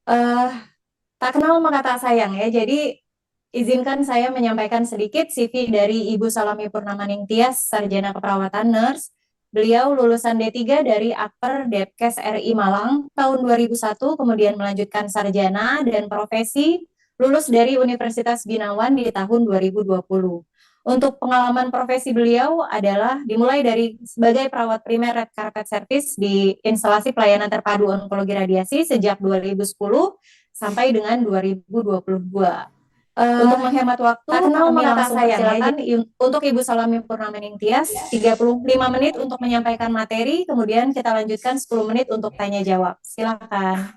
Eh, tak kenal maka tak sayang ya. Jadi izinkan saya menyampaikan sedikit CV dari Ibu Salami Purnamaning Tias, Sarjana Keperawatan Nurse. Beliau lulusan D3 dari Akper Depkes RI Malang tahun 2001, kemudian melanjutkan sarjana dan profesi lulus dari Universitas Binawan di tahun 2020. Untuk pengalaman profesi beliau adalah dimulai dari sebagai perawat primer Red Carpet Service di instalasi pelayanan terpadu onkologi radiasi sejak 2010 sampai dengan 2022. Untuk menghemat waktu, tak kenal kami maka langsung sayang ya. Jadi, untuk Ibu Salami Purnamaning Tias, 35 menit untuk menyampaikan materi, kemudian kita lanjutkan 10 menit untuk tanya jawab. Silakan.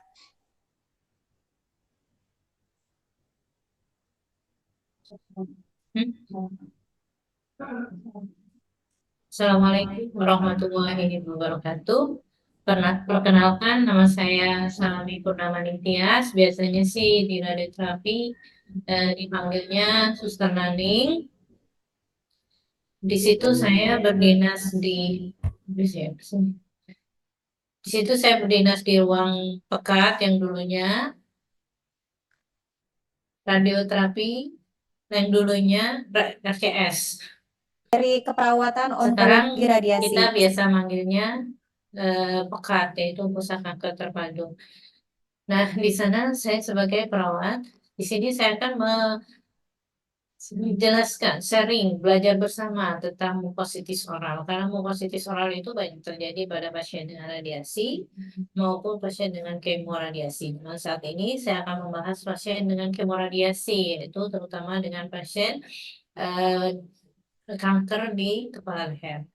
Assalamualaikum warahmatullahi wabarakatuh. Perkenalkan, nama saya Salami Purnamaning Tias. Biasanya sih di radioterapi dipanggilnya Suster Naning. Di situ saya berdinas di situ saya berdinas di ruang pekat yang dulunya radioterapi, yang dulunya RCS. Dari keperawatan Sekarang onkologi kita radiasi. biasa manggilnya pekat, yaitu pusat kanker terpadu. Nah, di sana saya sebagai perawat, di sini saya akan menjelaskan, sharing, belajar bersama tentang mukositis oral. Karena mukositis oral itu banyak terjadi pada pasien dengan radiasi maupun pasien dengan kemoradiasi. Nah, saat ini saya akan membahas pasien dengan kemoradiasi, yaitu terutama dengan pasien eh, kanker di kepala leher.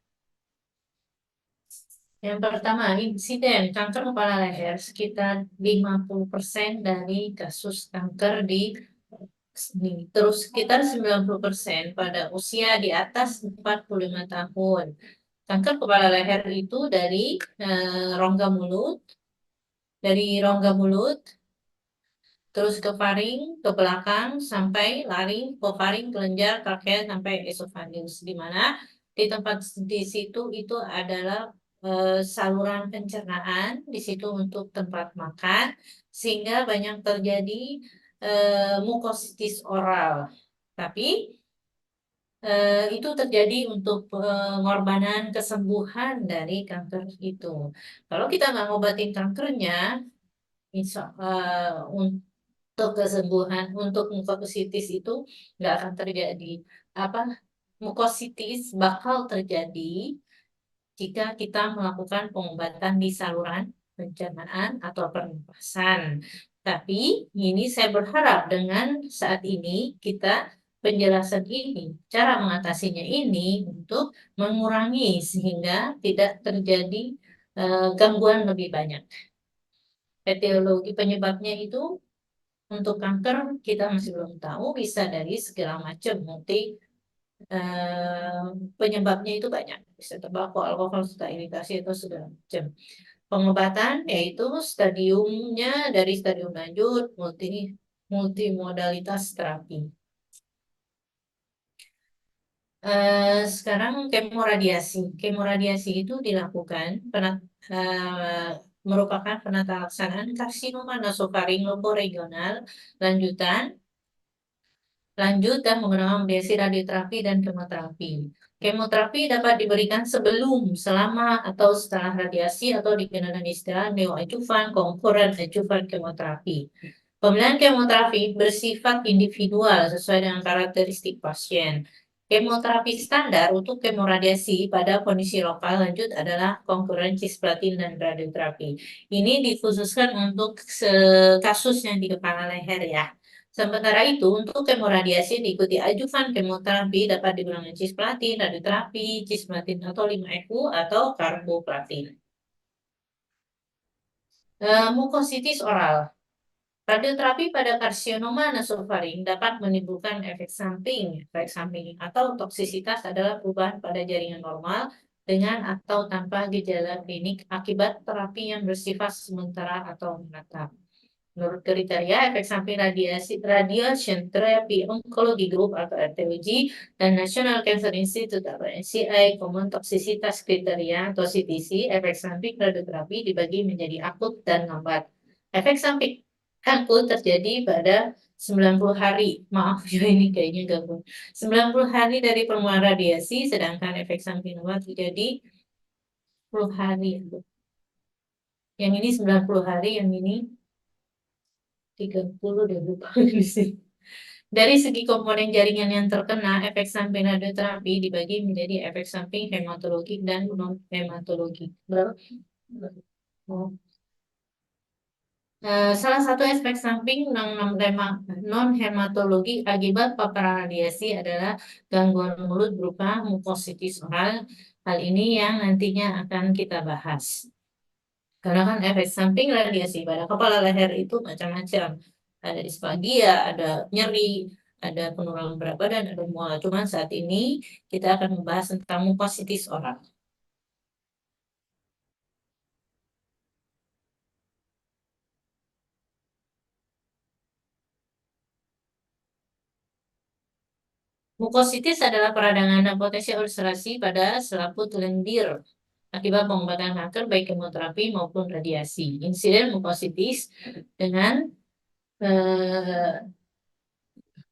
Yang pertama, insiden kanker kepala leher sekitar 50% dari kasus kanker di sini. Terus sekitar 90% pada usia di atas 45 tahun. Kanker kepala leher itu rongga mulut, dari rongga mulut, terus ke faring, ke belakang, sampai laring, faring, kelenjar, trachea, sampai esofagus. Di mana di tempat di situ itu adalah saluran pencernaan, di situ untuk tempat makan, sehingga banyak terjadi mukositis oral. Tapi itu terjadi untuk pengorbanan kesembuhan dari kanker itu. Kalau kita nggak ngobatin kankernya, untuk kesembuhan, untuk mukositis itu nggak akan terjadi. Apa mukositis bakal terjadi jika kita melakukan pengobatan di saluran pencernaan atau pernapasan. Tapi ini saya berharap dengan saat ini kita penjelasan ini, cara mengatasinya ini untuk mengurangi sehingga tidak terjadi gangguan lebih banyak. Etiologi penyebabnya itu untuk kanker kita masih belum tahu, bisa dari segala macam eh, penyebabnya itu banyak, bisa tembakau, alkohol, serta iritasi atau segala macam. Pengobatan yaitu stadiumnya dari stadium lanjut multimodalitas terapi. Sekarang kemoradiasi. Kemoradiasi itu eh, merupakan penata laksanaan karsinoma nasofaring lokoregional lanjutan lanjut dan menggunakan mediasi radioterapi dan kemoterapi. Kemoterapi dapat diberikan sebelum, selama, atau setelah radiasi atau dikenal dengan istilah neoadjuvan, konkuren, adjuvan kemoterapi. Pemilihan kemoterapi bersifat individual sesuai dengan karakteristik pasien. Kemoterapi standar untuk kemoradiasi pada kondisi lokal lanjut adalah konkuren cisplatin dan radioterapi. Ini dikhususkan untuk kasus yang di kepala leher ya. Sementara itu, untuk kemoradiasi diikuti adjuvan kemoterapi dapat digunakan cisplatin, radioterapi, cisplatin atau 5-FU atau karboplatin. Mukositis oral. Radioterapi pada karsinoma nasofaring dapat menimbulkan efek samping. Efek samping atau toksisitas adalah perubahan pada jaringan normal dengan atau tanpa gejala klinik akibat terapi yang bersifat sementara atau menetap. Menurut kriteria efek samping radiation therapy oncology group atau RTOG dan National Cancer Institute atau NCI Common Toxicitas Kriteria atau CTC, efek samping radioterapi dibagi menjadi akut dan lambat. Efek samping aku terjadi pada 90 hari. Maaf ya ini kayaknya gabung. 90 hari dari permulaan radiasi, sedangkan efek samping obat terjadi 10 hari. Yang ini 90 hari, yang ini 30 dan lupa di sini. Dari segi komponen jaringan yang terkena, efek samping radioterapi dibagi menjadi efek samping hematologik dan non-hematologik. Salah satu efek samping non-hematologi akibat paparan radiasi adalah gangguan mulut berupa mukositis oral. Hal ini yang nantinya akan kita bahas. Karena kan efek samping radiasi pada kepala leher itu macam-macam. Ada disfagia, ada nyeri, ada penurunan berat badan, ada mual. Cuman saat ini kita akan membahas tentang mukositis oral. Mukositis adalah peradangan dan potensi ulcerasi pada selaput lendir akibat pengobatan kanker baik kemoterapi maupun radiasi. Insiden mukositis dengan eh,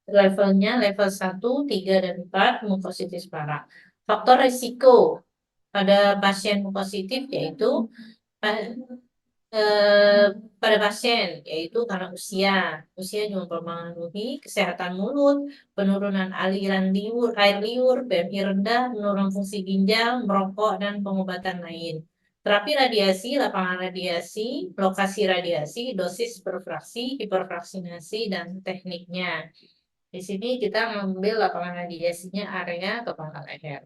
levelnya level 1, 3, dan 4 mukositis parah. Faktor risiko pada pasien mukositif yaitu eh, pada pasien, yaitu karena usia juga mempengaruhi kesehatan mulut, penurunan aliran liur, air liur, BMI rendah, menurun fungsi ginjal, merokok, dan pengobatan lain. Terapi radiasi, lapangan radiasi, lokasi radiasi, dosis perfraksi, hiperfraksinasi, dan tekniknya. Di sini kita mengambil lapangan radiasinya area kepala leher.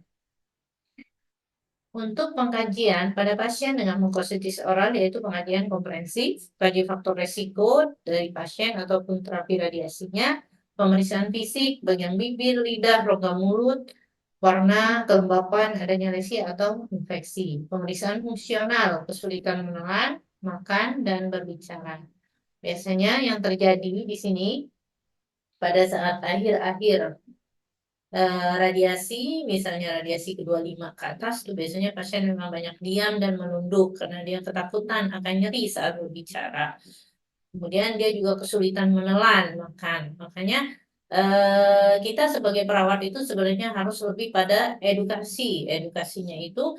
Untuk pengkajian pada pasien dengan mukositis oral yaitu pengkajian komprehensif bagi faktor resiko dari pasien ataupun terapi radiasinya, pemeriksaan fisik bagian bibir, lidah, rongga mulut, warna, kelembapan, adanya lesi atau infeksi. Pemeriksaan fungsional, kesulitan menelan, makan, dan berbicara. Biasanya yang terjadi di sini pada saat akhir-akhir radiasi, misalnya radiasi kedua 5 ke atas, itu biasanya pasien memang banyak diam dan menunduk karena dia ketakutan akan nyeri saat berbicara. Kemudian dia juga kesulitan menelan makan. Makanya kita sebagai perawat itu sebenarnya harus lebih pada edukasi. Edukasinya itu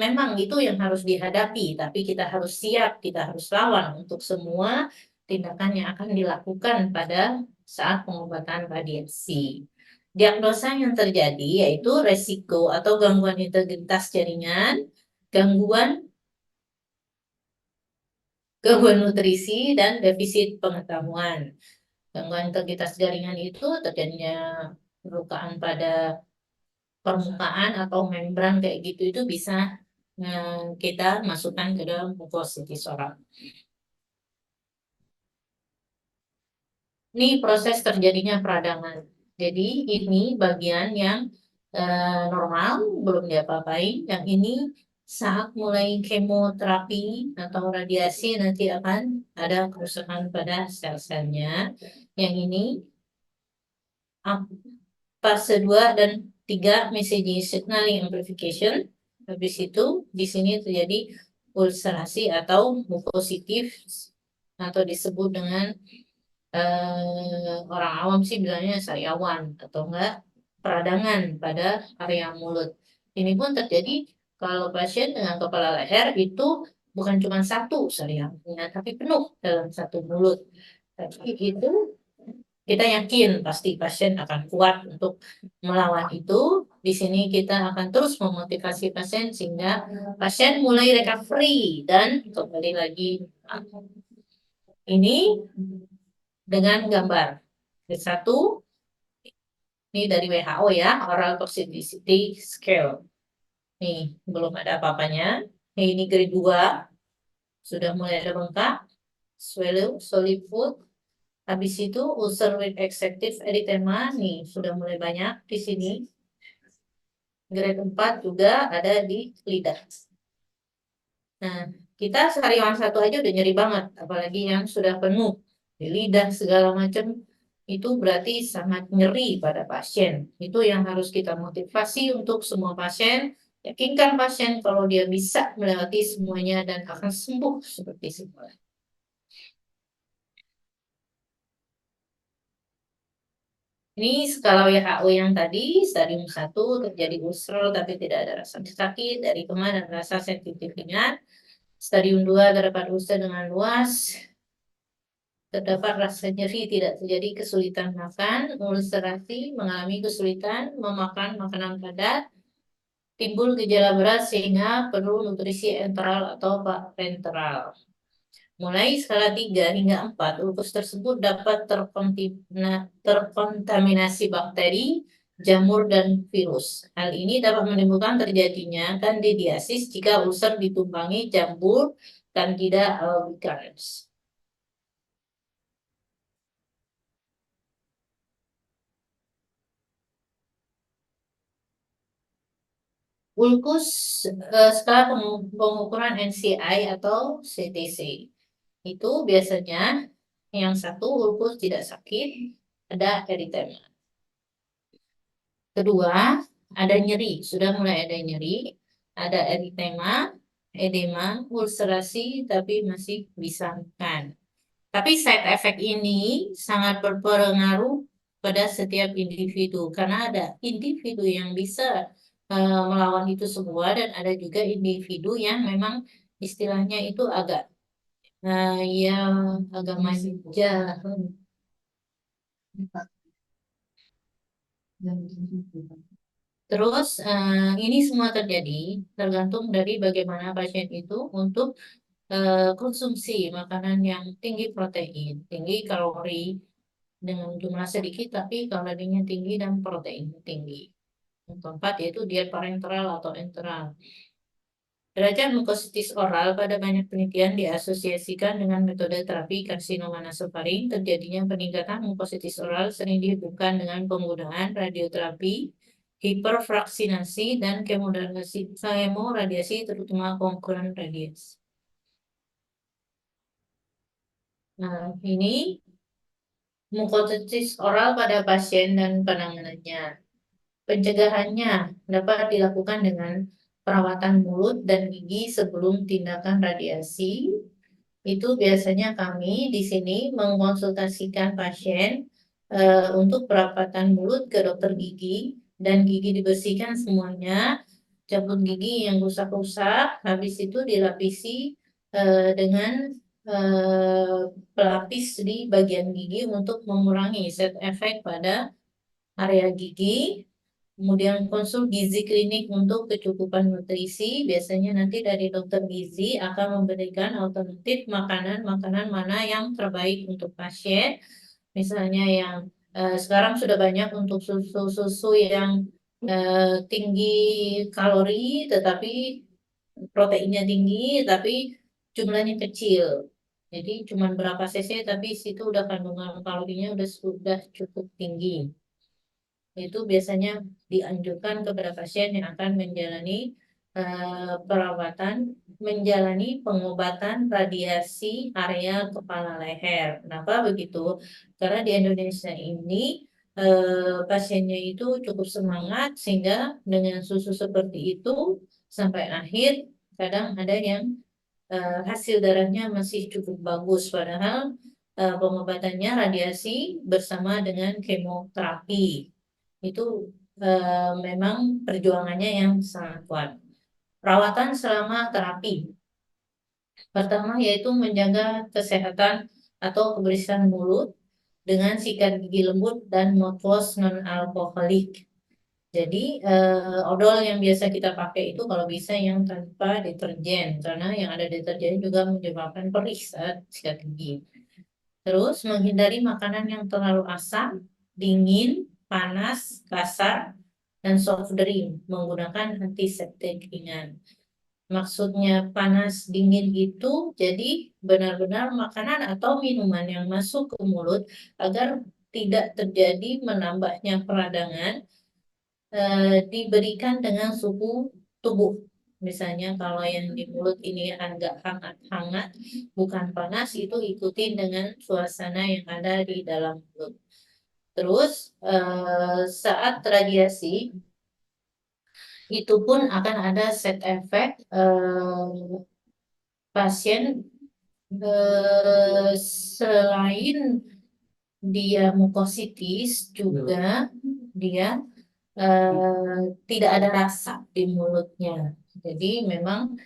memang itu yang harus dihadapi, tapi kita harus siap, kita harus lawan untuk semua tindakan yang akan dilakukan pada saat pengobatan radiasi. Diagnosa yang terjadi yaitu resiko atau gangguan integritas jaringan, gangguan gangguan nutrisi, dan defisit pengetahuan. Gangguan integritas jaringan itu terjadinya perlukaan pada permukaan atau membran kayak gitu itu bisa kita masukkan ke dalam mukositis oral. Ini proses terjadinya peradangan. Jadi ini bagian yang normal, belum diapa-apain. Yang ini saat mulai kemoterapi atau radiasi nanti akan ada kerusakan pada sel-selnya. Yang ini fase 2 dan 3 messaging signaling amplification. Habis itu di sini terjadi ulcerasi atau mukositif atau disebut dengan orang awam sih bilangnya sariawan atau enggak peradangan pada area mulut. Ini pun terjadi kalau pasien dengan kepala leher itu bukan cuma satu sariawannya, tapi penuh dalam satu mulut. Tapi itu kita yakin pasti pasien akan kuat untuk melawan itu. Di sini kita akan terus memotivasi pasien sehingga pasien mulai recovery dan kembali lagi. Ini dengan gambar. Satu, ini dari WHO ya, Oral Toxicity Scale. Nih, belum ada apa-apanya. Ini grade 2, sudah mulai ada bengkak, swelling, solid food. Habis itu ulcer with excessive erythema, nih sudah mulai banyak di sini. Grade 4 juga ada di lidah. Nah, kita sariawan satu aja udah nyeri banget, apalagi yang sudah penuh di lidah segala macam. Itu berarti sangat nyeri pada pasien. Itu yang harus kita motivasi untuk semua pasien. Yakinkan pasien kalau dia bisa melewati semuanya dan akan sembuh seperti semula. Ini skala WHO yang tadi, stadium 1 terjadi ulcer tapi tidak ada rasa sakit, dari kemah dan rasa sensitif ringan. Stadium 2 terdapat ulcer dengan luas, terdapat rasa nyeri, tidak terjadi kesulitan makan, ulcerasi, mengalami kesulitan memakan makanan padat, timbul gejala berat sehingga perlu nutrisi enteral atau parenteral. Mulai skala 3 hingga 4, ulkus tersebut dapat terkontaminasi bakteri, jamur, dan virus. Hal ini dapat menimbulkan terjadinya kandidiasis jika ulcer ditumpangi jamur Candida albicans. Ulkus skala pengukuran NCI atau CTC. Itu biasanya yang satu ulkus tidak sakit, ada eritema. Kedua, ada nyeri, sudah mulai ada nyeri, ada eritema, edema, ulcerasi, tapi masih bisa makan. Tapi side effect ini sangat berpengaruh pada setiap individu, karena ada individu yang bisa melawan itu semua, dan ada juga individu yang memang istilahnya itu agak yang agak manja. Terus ini semua terjadi tergantung dari bagaimana pasien itu untuk konsumsi makanan yang tinggi protein, tinggi kalori dengan jumlah sedikit tapi kalorinya tinggi dan proteinnya tinggi. Yang keempat yaitu diet parenteral atau enteral. Derajat mukositis oral pada banyak penelitian diasosiasikan dengan metode terapi karsinoma nasofaring. Terjadinya peningkatan mukositis oral sering dihubungkan dengan penggunaan radioterapi, hiperfraksinasi, dan kemoradiasi terutama konkuren radiasi. Nah, ini mukositis oral pada pasien dan penanganannya. Pencegahannya dapat dilakukan dengan perawatan mulut dan gigi sebelum tindakan radiasi. Itu biasanya kami di sini mengkonsultasikan pasien untuk perawatan mulut ke dokter gigi, dan gigi dibersihkan semuanya, cabut gigi yang rusak-rusak, habis itu dilapisi dengan pelapis di bagian gigi untuk mengurangi side effect pada area gigi. Kemudian konsul gizi klinik untuk kecukupan nutrisi. Biasanya nanti dari dokter gizi akan memberikan alternatif makanan-makanan mana yang terbaik untuk pasien. Misalnya yang sekarang sudah banyak untuk susu-susu yang tinggi kalori tetapi proteinnya tinggi tapi jumlahnya kecil. Jadi cuma berapa cc tapi situ udah kandungan kalorinya sudah cukup tinggi. Itu biasanya dianjurkan kepada pasien yang akan menjalani perawatan, menjalani pengobatan radiasi area kepala leher. Kenapa begitu? Karena di Indonesia ini pasiennya itu cukup semangat sehingga dengan susu seperti itu sampai akhir kadang ada yang hasil darahnya masih cukup bagus, padahal pengobatannya radiasi bersama dengan kemoterapi. Itu memang perjuangannya yang sangat kuat. Perawatan selama terapi. Pertama yaitu menjaga kesehatan atau kebersihan mulut dengan sikat gigi lembut dan mouthwash non-alkoholik. Jadi odol yang biasa kita pakai itu kalau bisa yang tanpa deterjen, karena yang ada deterjen juga menyebabkan perih saat sikat gigi. Terus menghindari makanan yang terlalu asam, dingin, panas, kasar, dan soft drink menggunakan antiseptik ringan. Maksudnya panas dingin itu jadi benar-benar makanan atau minuman yang masuk ke mulut agar tidak terjadi menambahnya peradangan, diberikan dengan suhu tubuh. Misalnya kalau yang di mulut ini agak hangat-hangat, bukan panas, itu ikutin dengan suasana yang ada di dalam mulut. Terus saat radiasi itu pun akan ada side effect pasien selain dia mukositis juga dia tidak ada rasa di mulutnya. Jadi memang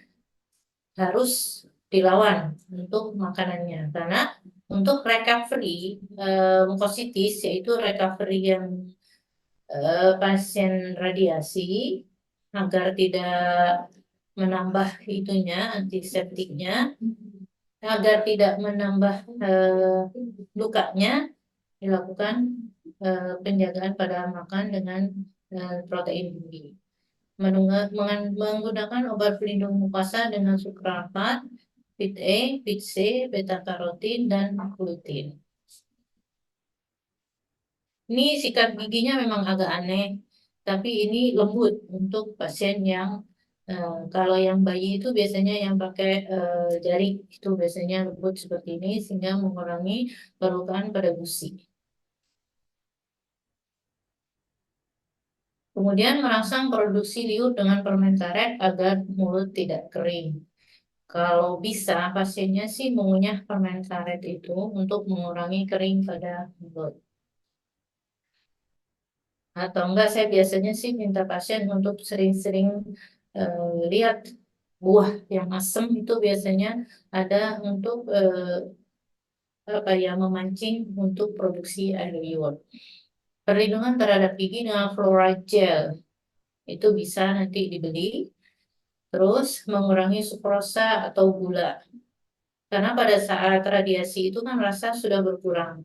harus dilawan untuk makanannya karena untuk recovery mukositis yaitu recovery yang pasien radiasi agar tidak menambah itunya antiseptiknya agar tidak menambah lukanya dilakukan penjagaan pada makan dengan protein tinggi. Menggunakan obat pelindung mukosa dengan sukralfat, vit A, vit C, beta karotin, dan glutin. Ini sikat giginya memang agak aneh, tapi ini lembut untuk pasien yang kalau yang bayi itu biasanya yang pakai jari itu biasanya lembut seperti ini sehingga mengurangi perlukaan pada gusi. Kemudian merangsang produksi liur dengan permen karet agar mulut tidak kering. Kalau bisa, pasiennya sih mengunyah permen karet itu untuk mengurangi kering pada mulut. Atau enggak, saya biasanya sih minta pasien untuk sering-sering lihat buah yang asam itu biasanya ada untuk apa ya memancing untuk produksi air liur. Perlindungan terhadap gigi dengan fluoride gel itu bisa nanti dibeli. Terus mengurangi sukrosa atau gula. Karena pada saat radiasi itu kan rasa sudah berkurang.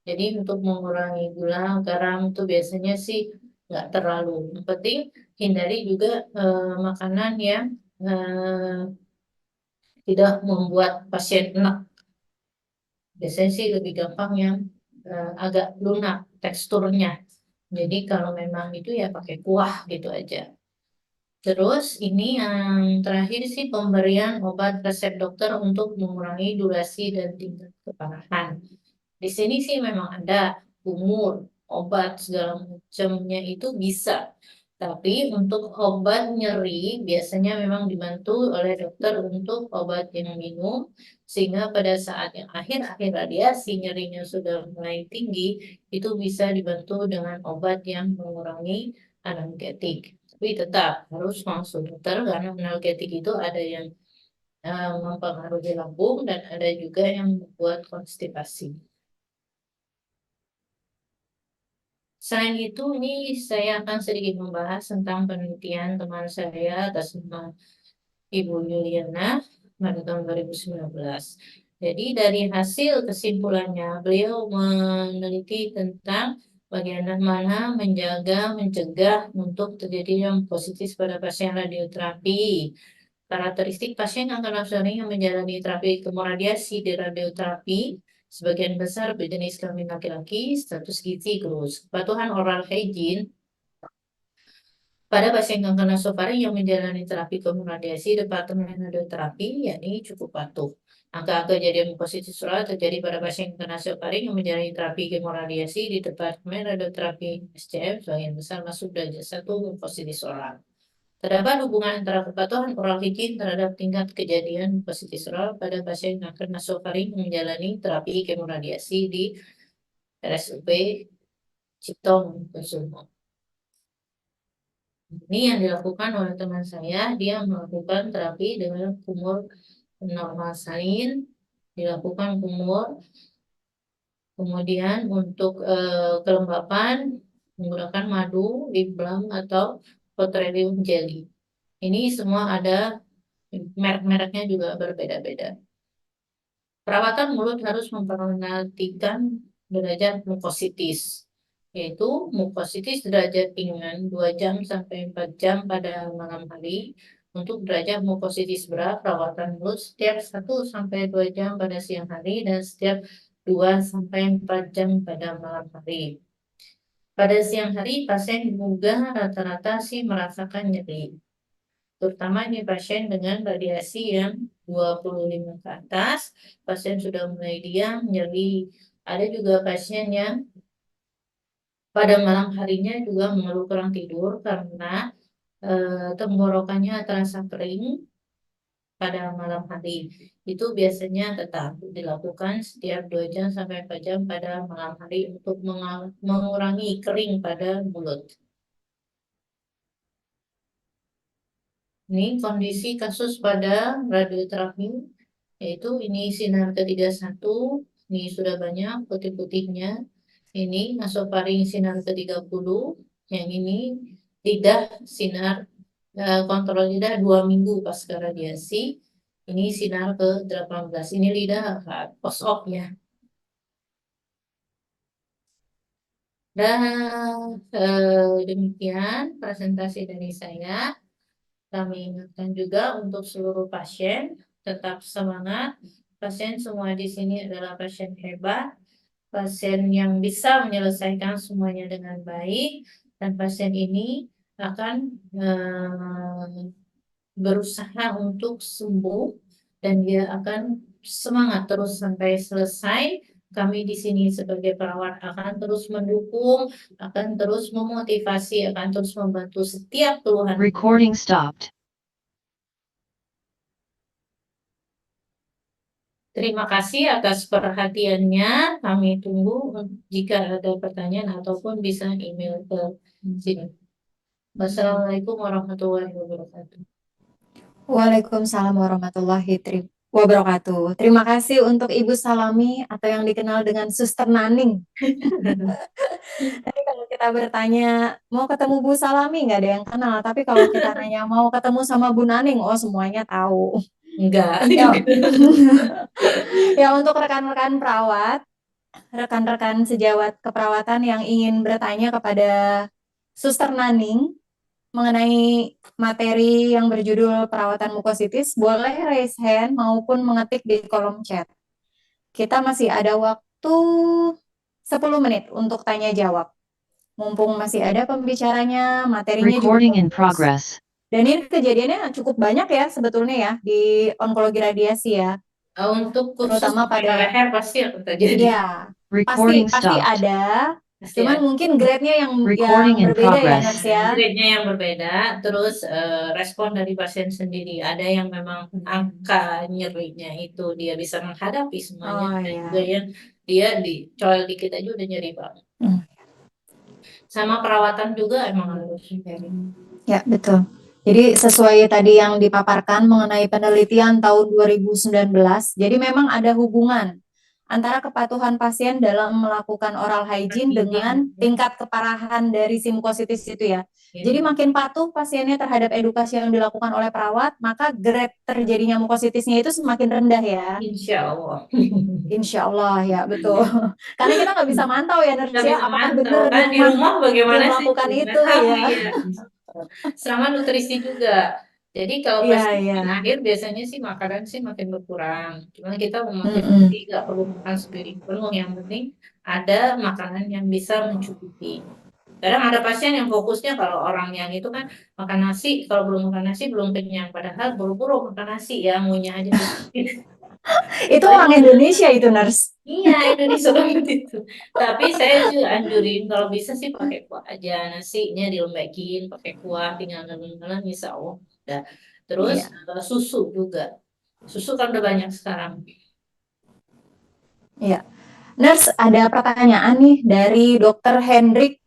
Jadi untuk mengurangi gula, garam itu biasanya sih nggak terlalu. Yang penting hindari juga makanan yang tidak membuat pasien enak. Biasanya sih lebih gampang yang agak lunak teksturnya. Jadi kalau memang itu ya pakai kuah gitu aja. Terus ini yang terakhir sih pemberian obat resep dokter untuk mengurangi durasi dan tingkat keparahan. Di sini sih memang ada umur, obat segala macamnya itu bisa. Tapi untuk obat nyeri biasanya memang dibantu oleh dokter untuk obat yang minum sehingga pada saat yang akhir-akhir radiasi nyerinya sudah mulai tinggi itu bisa dibantu dengan obat yang mengurangi analgetik. Tapi tetap harus konsul dokter karena analgetik itu ada yang mempengaruhi lambung dan ada juga yang membuat konstipasi. Selain itu, ini saya akan sedikit membahas tentang penelitian teman saya atas nama Ibu Yuliana pada tahun 2019. Jadi dari hasil kesimpulannya, beliau meneliti tentang bagaimana mencegah untuk terjadinya positif pada pasien radioterapi. Karakteristik pasien kanker nasofaring yang menjalani terapi kemoradiasi di radioterapi sebagian besar berjenis kelamin laki-laki, status gizi kurus. Kepatuhan oral hygiene pada pasien kanker nasofaring yang menjalani terapi kemoradiasi departemen radioterapi, yakni cukup patuh. Angka kejadian positif oral terjadi pada pasien kanker nasofaring yang menjalani terapi kemoradiasi di departemen radioterapi SCM sebagian besar masuk derajat 1 positif oral. Terdapat hubungan antara kepatuhan oral higien terhadap tingkat kejadian positif oral pada pasien kanker nasofaring yang menjalani terapi kemoradiasi di RSUP Ciptom Kusumo. Ini yang dilakukan oleh teman saya, dia melakukan terapi dengan kumur normal sain, dilakukan kumur, kemudian untuk kelembapan menggunakan madu, lip balm atau petroleum jelly. Ini semua ada merek-mereknya juga berbeda-beda. Perawatan mulut harus memperhatikan derajat mukositis, yaitu mukositis derajat ringan 2 jam sampai 4 jam pada malam hari. Untuk derajat mukositis berat, perawatan mulut setiap 1 sampai 2 jam pada siang hari dan setiap 2 sampai 4 jam pada malam hari. Pada siang hari, pasien juga rata-rata sih merasakan nyeri terutama di pasien dengan radiasi yang 25 ke atas, pasien sudah mulai diam, nyeri. Ada juga pasien yang pada malam harinya juga mengeluh kurang tidur karena tenggorokannya terasa kering, pada malam hari. Itu biasanya tetap dilakukan setiap 2 jam sampai 4 jam pada malam hari untuk mengurangi kering pada mulut. Ini kondisi kasus pada radioterapi, yaitu ini sinar ke-31, ini sudah banyak putih-putihnya. Ini nasofaring sinar ke-30, yang ini lidah sinar kontrol lidah 2 minggu pasca radiasi. Ini sinar ke-18, ini lidah post-op ya. Dan demikian presentasi dari saya. Kami ingatkan juga untuk seluruh pasien, tetap semangat. Pasien semua di sini adalah pasien hebat, pasien yang bisa menyelesaikan semuanya dengan baik, dan pasien ini akan berusaha untuk sembuh, dan dia akan semangat terus sampai selesai. Kami di sini sebagai perawat akan terus mendukung, akan terus memotivasi, akan terus membantu setiap keluhan. Recording stopped. Terima kasih atas perhatiannya. Kami tunggu jika ada pertanyaan ataupun bisa email ke sini. Wassalamualaikum warahmatullahi wabarakatuh. Waalaikumsalam warahmatullahi wabarakatuh. Terima kasih untuk Ibu Salami atau yang dikenal dengan Suster Naning. Jadi kalau kita bertanya mau ketemu Bu Salami nggak ada yang kenal, tapi kalau kita nanya mau ketemu sama Bu Naning, oh semuanya tahu. Enggak. Ya, ya untuk rekan-rekan perawat, rekan-rekan sejawat keperawatan yang ingin bertanya kepada Suster Naning mengenai materi yang berjudul perawatan mukositis, boleh raise hand maupun mengetik di kolom chat. Kita masih ada waktu 10 menit untuk tanya jawab. Mumpung masih ada pembicaranya, materinya juga Recording in bagus. progress. Dan ini kejadiannya cukup banyak ya sebetulnya ya di onkologi radiasi ya. Untuk khusus Terutama pada leher pasti akan terjadi. ya Recording pasti stopped. ada. Pasti Cuman ada. mungkin grade-nya yang Recording in berbeda ya, progress. Nurse ya. Grade-nya yang berbeda, terus respon dari pasien sendiri. Ada yang memang angka nyerinya itu dia bisa menghadapi semuanya, Oh dan ya. juga yang dia dicoel dikit aja udah nyeri banget. Sama perawatan juga emang harus nyeri. Ya, betul. Jadi sesuai tadi yang dipaparkan mengenai penelitian tahun 2019, jadi memang ada hubungan antara kepatuhan pasien dalam melakukan oral hygiene dengan tingkat keparahan dari si mukositis itu ya. Jadi makin patuh pasiennya terhadap edukasi yang dilakukan oleh perawat, maka grade terjadinya mukositisnya itu semakin rendah ya. Insya Allah. Insya Allah ya, betul. Karena kita nggak bisa mantau ya, Nggak Nursia, bisa apakah mantau benar kan di rumah dia bagaimana sih? melakukan Nggak itu tahu ya. ya. Sama nutrisi juga. Jadi kalau Iya, pas iya. akhir biasanya sih makanan sih makin berkurang. Cuma kita Mm-mm. memotivasi nggak perlu makan sepiring penuh. Yang penting ada makanan yang bisa mencukupi. Kadang ada pasien yang fokusnya kalau orang yang itu kan makan nasi, kalau belum makan nasi belum kenyang. Padahal buru-buru makan nasi ya, maunya aja dikit. Itu orang Indonesia itu, Nurse. Iya, Indonesia banget itu. Tapi saya juga anjurin kalau bisa sih pakai kuah aja. Nasinya dilembakin, pakai kuah, tinggal nelen-nelen, insya Allah. Udah. Terus Iya, susu juga. Susu kan udah banyak sekarang. iya. Nurse, ada pertanyaan nih dari Dokter Hendrik,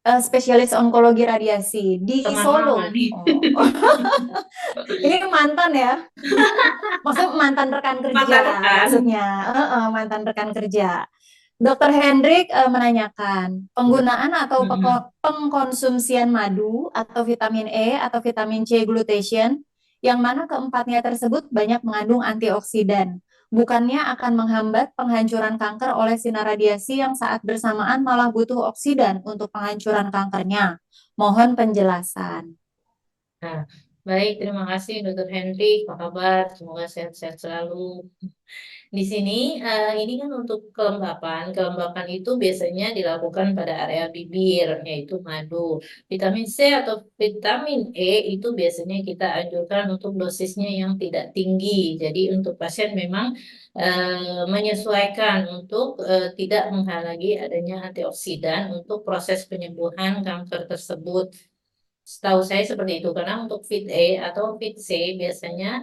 spesialis onkologi radiasi di Teman Solo. lama nih. Oh. Ini mantan ya? Maksudnya mantan rekan kerja, Mantan rekan. maksudnya. Mantan rekan kerja. Dokter Hendrik menanyakan, penggunaan atau pengkonsumsian madu atau vitamin E atau vitamin C glutation, yang mana keempatnya tersebut banyak mengandung antioksidan, bukannya akan menghambat penghancuran kanker oleh sinar radiasi yang saat bersamaan malah butuh oksidan untuk penghancuran kankernya. Mohon penjelasan. Nah, baik, terima kasih Dr. Henry. Apa kabar? Semoga sehat-sehat selalu. Di sini, ini kan untuk kelembapan. Kelembapan itu biasanya dilakukan pada area bibir, yaitu madu. Vitamin C atau vitamin E itu biasanya kita anjurkan untuk dosisnya yang tidak tinggi. Jadi untuk pasien memang menyesuaikan untuk tidak menghalangi adanya antioksidan untuk proses penyembuhan kanker tersebut. Setahu saya seperti itu, karena untuk fit A atau fit C biasanya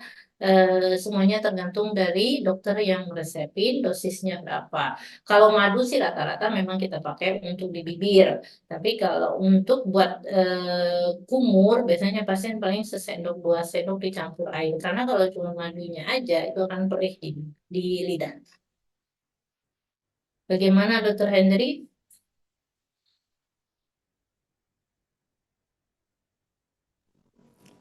semuanya tergantung dari dokter yang resepin dosisnya berapa. Kalau madu sih rata-rata memang kita pakai untuk di bibir, tapi kalau untuk buat kumur biasanya pasien paling sesendok 2 sendok dicampur air, karena kalau cuma madunya aja itu akan perih di lidah. Bagaimana Dokter Hendri?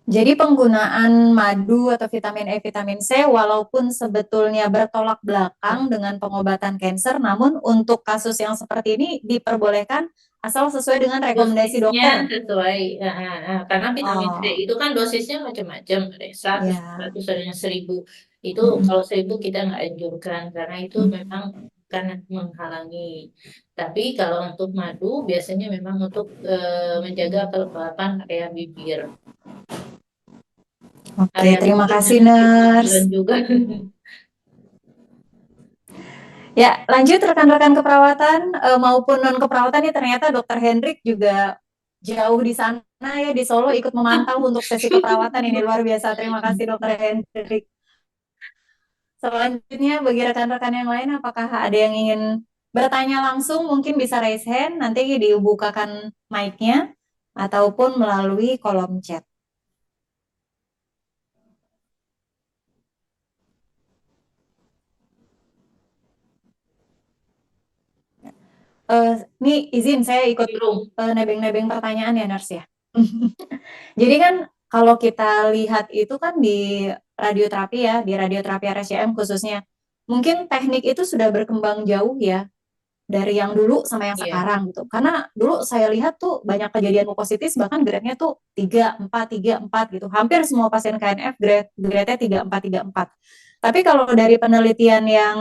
Jadi penggunaan madu atau vitamin E, vitamin C, walaupun sebetulnya bertolak belakang dengan pengobatan kanker, namun untuk kasus yang seperti ini diperbolehkan asal sesuai dengan rekomendasi Dosisnya dokter. sesuai, karena vitamin C Oh, itu kan dosisnya macam-macam, ada yang 100, ya. 100, ada yang 1000. Itu Mm-mm. kalau 1000 kita nggak anjurkan, karena itu memang karena menghalangi. Tapi kalau untuk madu biasanya memang untuk menjaga kelembapan area bibir. Oke, Area terima bibir kasih, dan nurse. jalan juga. Ya, lanjut rekan-rekan keperawatan maupun non keperawatan nih, ternyata Dokter Hendrik juga jauh di sana ya, di Solo, ikut memantau untuk sesi keperawatan ini, luar biasa. Terima kasih Dokter Hendrik. Selanjutnya bagi rekan-rekan yang lain, apakah ada yang ingin bertanya langsung? Mungkin bisa raise hand, nanti dibukakan mic-nya ataupun melalui kolom chat. Nih izin saya ikut Belum. nebeng-nebeng pertanyaan ya, Nurse ya. Jadi kan kalau kita lihat itu kan di radioterapi ya, di radioterapi RSCM khususnya, mungkin teknik itu sudah berkembang jauh ya dari yang dulu sama yang Iya. sekarang gitu. Karena dulu saya lihat tuh banyak kejadian mukosidis bahkan grade-nya tuh 3, 4 gitu. Hampir semua pasien KNF grade-nya 3, 4. Tapi kalau dari penelitian yang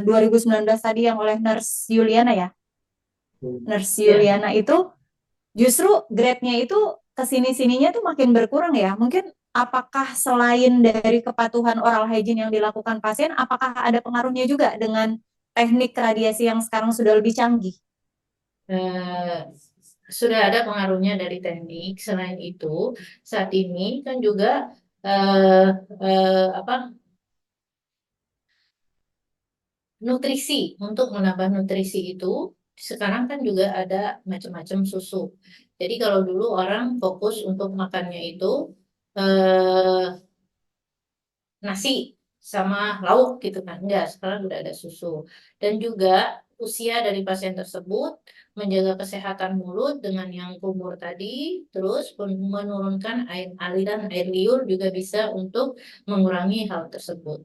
2019 tadi yang oleh Nurse Yuliana ya, Nurse Iya. Yuliana itu justru grade-nya itu kesini-sininya tuh makin berkurang ya. Mungkin apakah selain dari kepatuhan oral hygiene yang dilakukan pasien, apakah ada pengaruhnya juga dengan teknik radiasi yang sekarang sudah lebih canggih? Eh, sudah ada pengaruhnya dari teknik. Selain itu, saat ini kan juga eh, apa nutrisi, untuk menambah nutrisi itu sekarang kan juga ada macam-macam susu. Jadi kalau dulu orang fokus untuk makannya itu eh, nasi sama lauk gitu kan. Enggak, sekarang udah ada susu. Dan juga usia dari pasien tersebut, menjaga kesehatan mulut dengan yang kumur tadi, terus menurunkan aliran air liur juga bisa untuk mengurangi hal tersebut.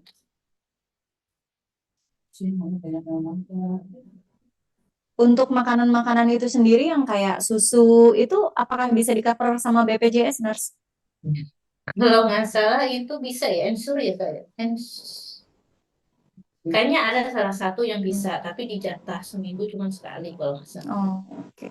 Untuk makanan-makanan itu sendiri yang kayak susu itu apakah bisa di-cover sama BPJS, Nurse? Kalau nggak salah itu bisa ya, ensur ya kayak. Kayaknya ada salah satu yang bisa, tapi dijatah seminggu cuma sekali kalau nggak salah. Oh, oke.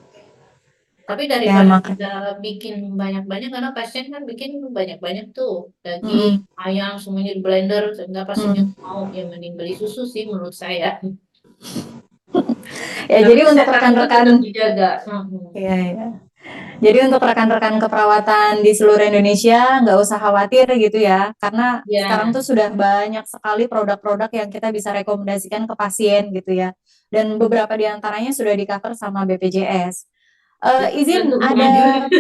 Tapi Ya, daripada maka. kita bikin banyak-banyak, karena pasien kan bikin banyak-banyak tuh, daging, Mm-mm. ayam, semuanya di blender, sehingga pasiennya Mm. mau, ya mending beli susu sih menurut saya. Ya, Tapi jadi untuk kesehatan mulut tetap rekan-rekan, dijaga. ya, ya. Jadi untuk rekan-rekan keperawatan di seluruh Indonesia nggak usah khawatir gitu ya, karena sekarang Ya, tuh sudah banyak sekali produk-produk yang kita bisa rekomendasikan ke pasien gitu ya. Dan beberapa di antaranya sudah di-cover sama BPJS. Izin tergantung kemajuan.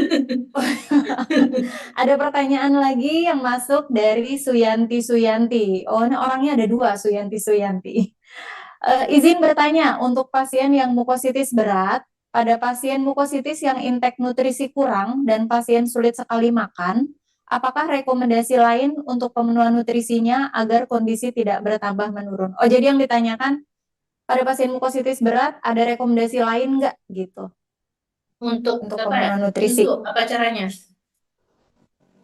ada pertanyaan lagi yang masuk dari Suyanti Suyanti. Oh, ini orangnya ada dua, Suyanti Suyanti. Izin bertanya, untuk pasien yang mukositis berat, pada pasien mukositis yang intake nutrisi kurang dan pasien sulit sekali makan, apakah rekomendasi lain untuk pemenuhan nutrisinya agar kondisi tidak bertambah menurun? Oh, jadi yang ditanyakan pada pasien mukositis berat, ada rekomendasi lain nggak gitu Untuk untuk apa ya? pemenuhan nutrisi? Untuk apa caranya?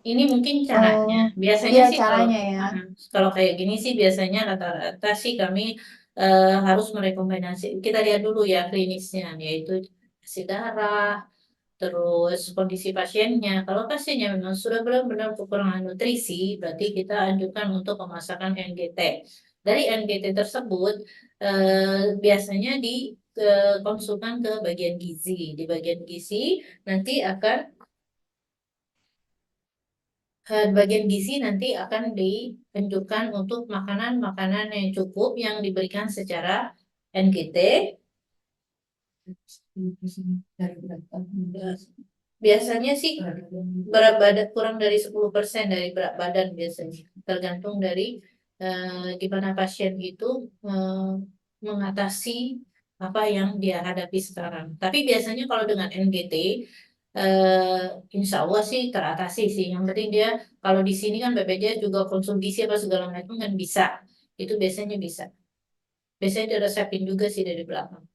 Ini mungkin caranya. Oh, Biasanya iya sih kalau caranya ya. kalau kayak gini sih biasanya rata-rata sih kami harus merekomendasi. Kita lihat dulu ya klinisnya, yaitu isi darah, terus kondisi pasiennya. Kalau pasiennya memang sudah benar-benar kekurangan nutrisi, berarti kita anjurkan untuk pemasakan NGT. Dari NGT tersebut biasanya konsultan ke bagian gizi. Di bagian gizi nanti akan bagian gizi nanti akan dianjurkan untuk makanan-makanan yang cukup yang diberikan secara NGT. Biasanya sih berat badan kurang dari 10% dari berat badan biasanya, tergantung dari gimana pasien itu mengatasi apa yang dia hadapi sekarang. Tapi biasanya kalau dengan NGT, insya Allah sih teratasi sih. Yang penting dia kalau di sini kan BPJS juga konsumsi apa segala macam kan bisa. Itu biasanya bisa. Biasanya dia resepin juga sih dari belakang.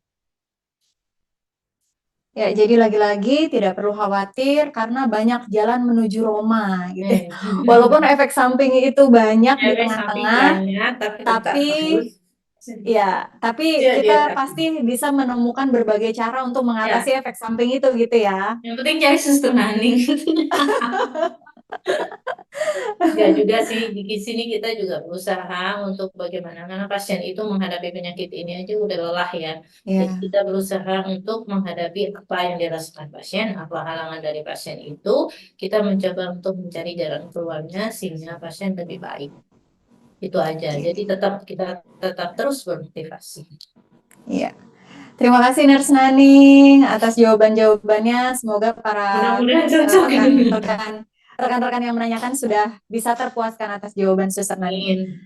Ya, jadi lagi-lagi tidak perlu khawatir karena banyak jalan menuju Roma gitu. Walaupun efek samping itu banyak di Efek samping tengah-tengah, banyak, tapi tetap tapi harus tapi dia kita tadi. pasti bisa menemukan berbagai cara untuk Ya, mengatasi efek samping itu gitu ya. yang penting cari suster naning. Enggak juga sih, di sini kita juga berusaha untuk bagaimana, karena pasien itu menghadapi penyakit ini aja udah lelah ya. Jadi Ya, kita berusaha untuk menghadapi apa yang dirasakan pasien, apa halangan dari pasien itu, kita mencoba untuk mencari jalan keluarnya sehingga pasien lebih baik. Itu aja. Jadi kita tetap terus bermotivasi. iya. Terima kasih Nurse Naning atas jawaban-jawabannya. Semoga para Mudah-mudahan cocok. rekan-rekan yang menanyakan sudah bisa terpuaskan atas jawaban Suster Naning. Amin.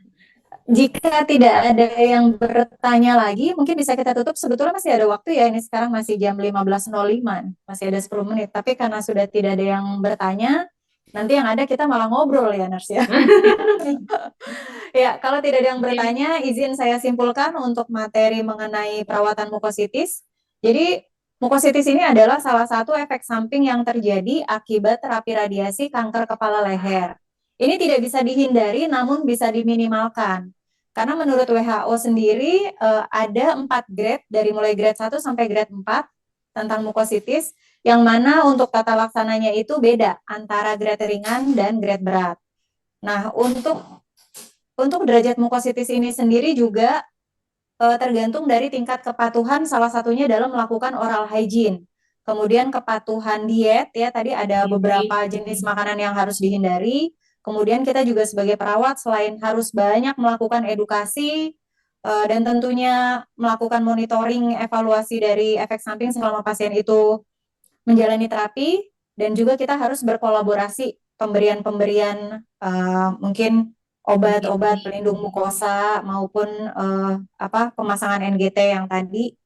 Jika tidak ada yang bertanya lagi, mungkin bisa kita tutup. Sebetulnya masih ada waktu ya, ini sekarang masih jam 15.05, masih ada 10 menit. Tapi karena sudah tidak ada yang bertanya, nanti yang ada kita malah ngobrol ya, Nurse ya. Ya, kalau tidak ada yang bertanya, izin saya simpulkan untuk materi mengenai perawatan mukositis. Jadi, mukositis ini adalah salah satu efek samping yang terjadi akibat terapi radiasi kanker kepala leher. Ini tidak bisa dihindari, namun bisa diminimalkan. Karena menurut WHO sendiri, ada 4 grade, dari mulai grade 1 sampai grade 4 tentang mukositis, yang mana untuk tata laksananya itu beda antara grade ringan dan grade berat. Nah, untuk derajat mukositis ini sendiri juga tergantung dari tingkat kepatuhan, salah satunya dalam melakukan oral hygiene. Kemudian kepatuhan diet, ya tadi ada beberapa jenis makanan yang harus dihindari. Kemudian kita juga sebagai perawat selain harus banyak melakukan edukasi dan tentunya melakukan monitoring evaluasi dari efek samping selama pasien itu menjalani terapi, dan juga kita harus berkolaborasi pemberian-pemberian mungkin obat-obat pelindung mukosa maupun pemasangan NGT yang tadi.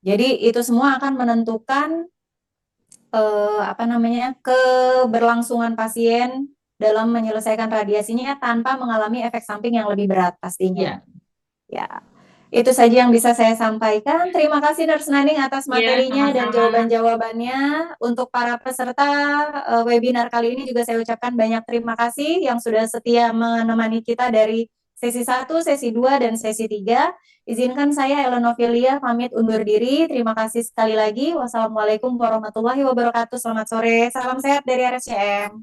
Jadi itu semua akan menentukan keberlangsungan pasien dalam menyelesaikan radiasinya tanpa mengalami efek samping yang lebih berat pastinya. Ya, itu saja yang bisa saya sampaikan. Terima kasih Nurse Naning atas materinya dan sama-sama. jawaban-jawabannya. Untuk para peserta webinar kali ini juga saya ucapkan banyak terima kasih yang sudah setia menemani kita dari sesi 1, sesi 2, dan sesi 3. Izinkan saya Elenovilia pamit undur diri. Terima kasih sekali lagi. Wassalamualaikum warahmatullahi wabarakatuh. Selamat sore. Salam sehat dari RSCM.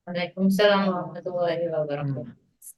Waalaikumsalam warahmatullahi wabarakatuh.